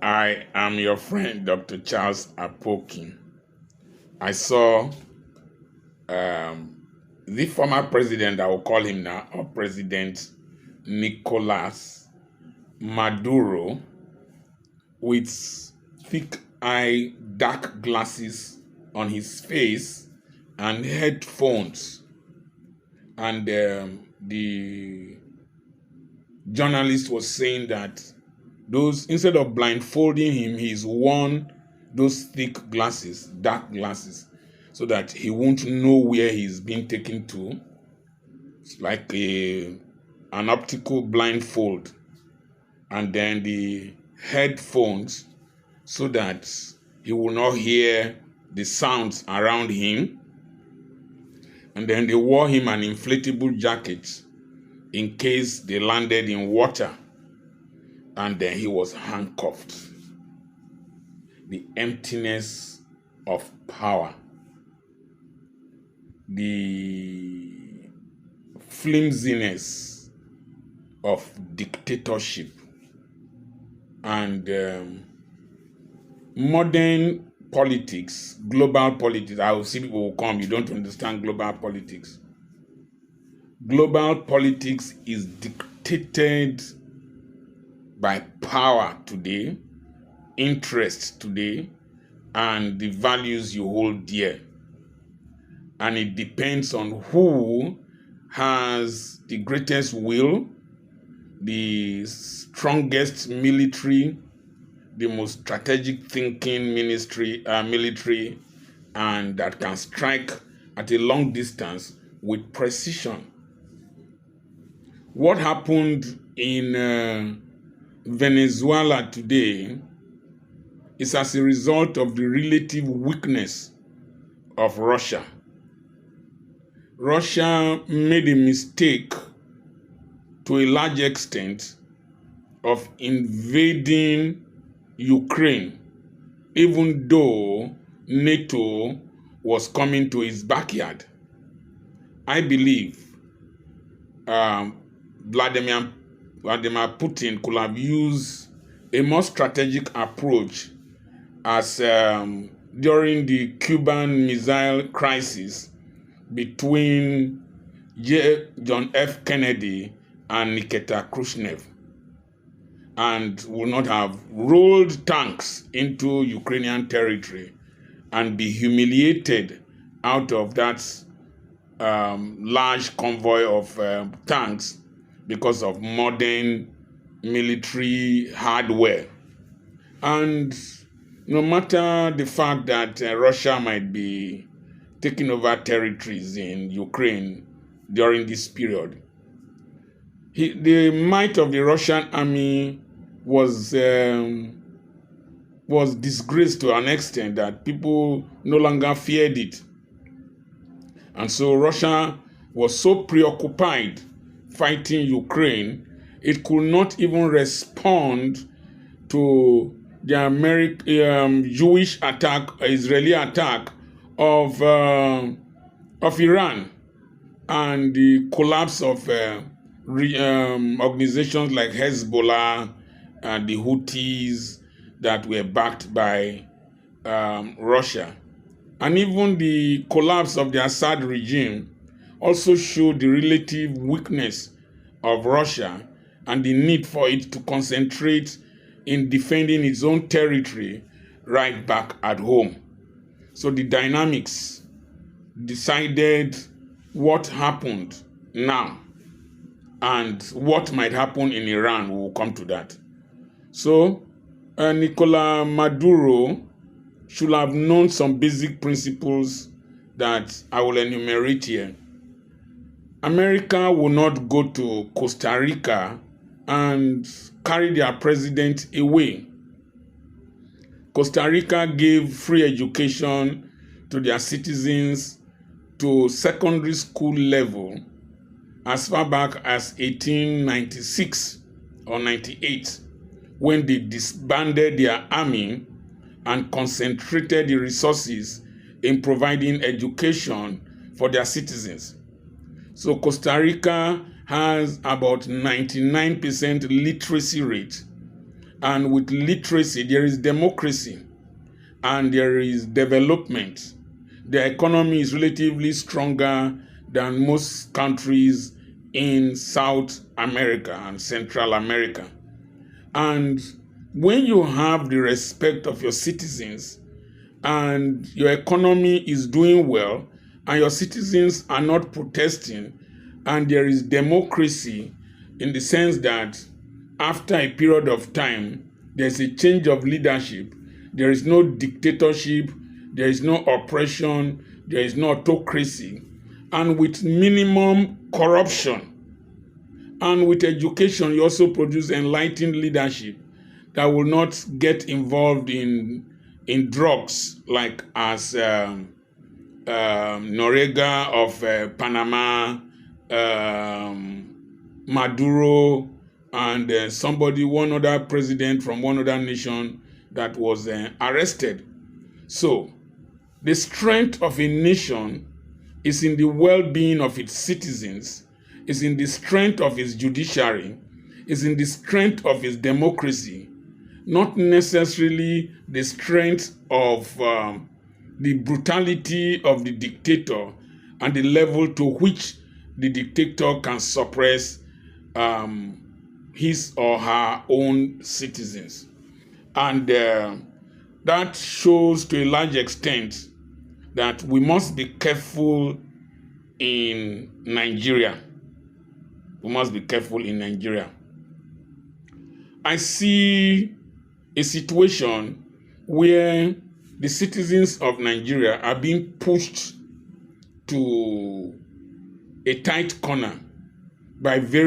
I am your friend, Dr. Charles Apoki. I saw the former president, I will call him now, or President Nicolas Maduro, with thick eye, dark glasses on his face, and headphones. And the journalist was saying that instead of blindfolding him, he's worn those thick glasses, dark glasses, so that he won't know where he's being taken to. It's like an optical blindfold. And then the headphones, so that he will not hear the sounds around him. And then they wore him an inflatable jacket in case they landed in water. And then he was handcuffed. The emptiness of power, the flimsiness of dictatorship, and modern politics, global politics. I will see people will come, you don't understand global politics. Global politics is dictated by power today, interest today, and the values you hold dear. And it depends on who has the greatest will, the strongest military, the most strategic thinking military, and that can strike at a long distance with precision. What happened in Venezuela today is as a result of the relative weakness of Russia. Russia made a mistake to a large extent of invading Ukraine, even though NATO was coming to its backyard. I believe Vladimir Putin could have used a more strategic approach as during the Cuban Missile Crisis between John F. Kennedy and Nikita Khrushchev, and would not have rolled tanks into Ukrainian territory and be humiliated out of that large convoy of tanks because of modern military hardware. And no matter the fact that Russia might be taking over territories in Ukraine during this period, the might of the Russian army was disgraced to an extent that people no longer feared it. And so Russia was so preoccupied fighting Ukraine, it could not even respond to the Jewish attack, Israeli attack of Iran, and the collapse of organizations like Hezbollah and the Houthis that were backed by Russia. And even the collapse of the Assad regime also showed the relative weakness of Russia and the need for it to concentrate in defending its own territory right back at home. So the dynamics decided what happened now and what might happen in Iran. We will come to that. So Nicolas Maduro should have known some basic principles that I will enumerate here. America will not go to Costa Rica and carry their president away. Costa Rica gave free education to their citizens to secondary school level as far back as 1896 or 98, when they disbanded their army and concentrated the resources in providing education for their citizens. So Costa Rica has about 99% literacy rate, And with literacy, there is democracy and there is development. The economy is relatively stronger than most countries in South America and Central America. And when you have the respect of your citizens and your economy is doing well and your citizens are not protesting and there is democracy in the sense that after a period of time, there's a change of leadership, there is no dictatorship, there is no oppression, there is no autocracy, and with minimum corruption. And with education, you also produce enlightened leadership that will not get involved in drugs, like as Noriega of Panama, Maduro, and one other president from one other nation that was arrested. So, the strength of a nation is in the well-being of its citizens, is in the strength of its judiciary, is in the strength of its democracy, not necessarily the strength of the brutality of the dictator and the level to which the dictator can suppress his or her own citizens. And that shows to a large extent that we must be careful in Nigeria. We must be careful in Nigeria. I see a situation where the citizens of Nigeria are being pushed to a tight corner by various